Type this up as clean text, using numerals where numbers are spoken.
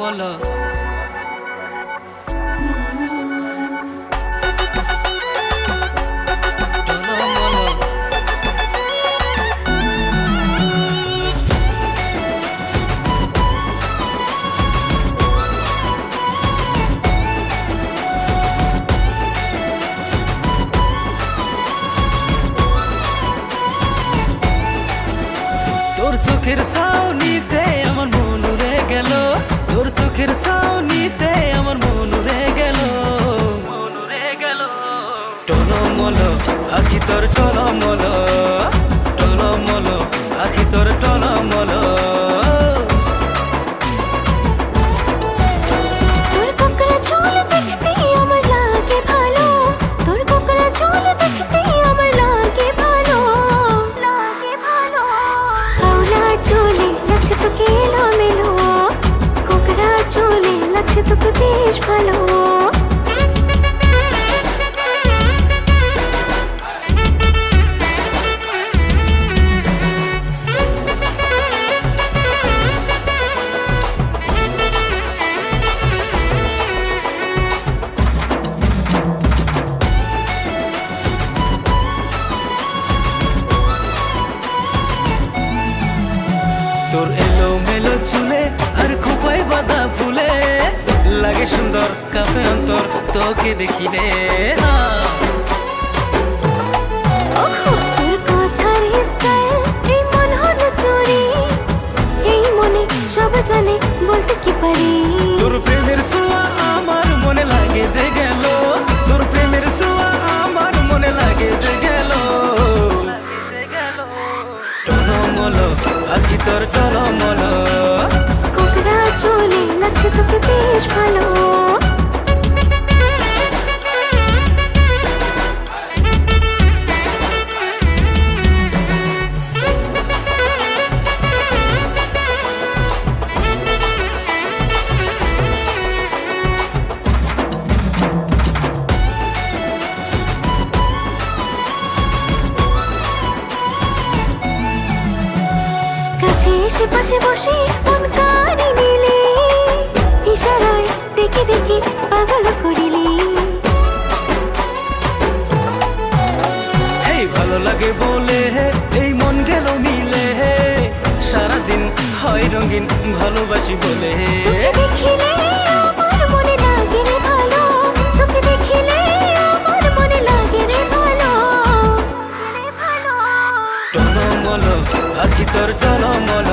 টলমল তোর চোখের ছাউনিতে আমার মন উড়ে গেল, তোর চোখের ছাউনিতে আমার মন উড়ে গেল, টলমল আখি তোর টলমল, টলমল আখি তোর টলমল। তোর কোকড়া চুল দেখতে আমার লাগে ভালো, তোর কোকড়া চুল দেখতে আমার লাগে ভালো, লাগে ভালো। কাওলা চুলে লাগছে তোকে এলোমেলো, কোকড়া চুলে লাগছে তোকে বেশ ভালো। তোর এলো মেলো চুলে আর খোপায় বাঁধা ফুলে লাগে সুন্দর কাপে অন্তর তোকে দেখিলে। ওহো তোর কথার স্টাইল এই মন হলো চুরি, এই মনে সব জানে বলতে কি পারি। তোর প্রেমের ছোঁয়া আমার মনে লাগে যে গেল, তোর প্রেমের ছোঁয়া আমার মনে লাগে যে গেল, টলমল আখি তোর টলমল। কোকড়া চুলে লাগছে তোকে বেশ ভালো। কাছে এসে পাশে বসে মন কানে নিলে, ইশারায় ডেকে ডেকে পাগল করিলি। এই ভালো লাগে বলে এই মন গেল মিলে, সারাদিন হয় রঙিন ভালোবাসি বলে। তোকে দেখিলে আমার মনে লাগে রে ভালো, তোকে দেখিলে আমার মনে লাগে রে ভালো, টলমল আখি তোর টলমল।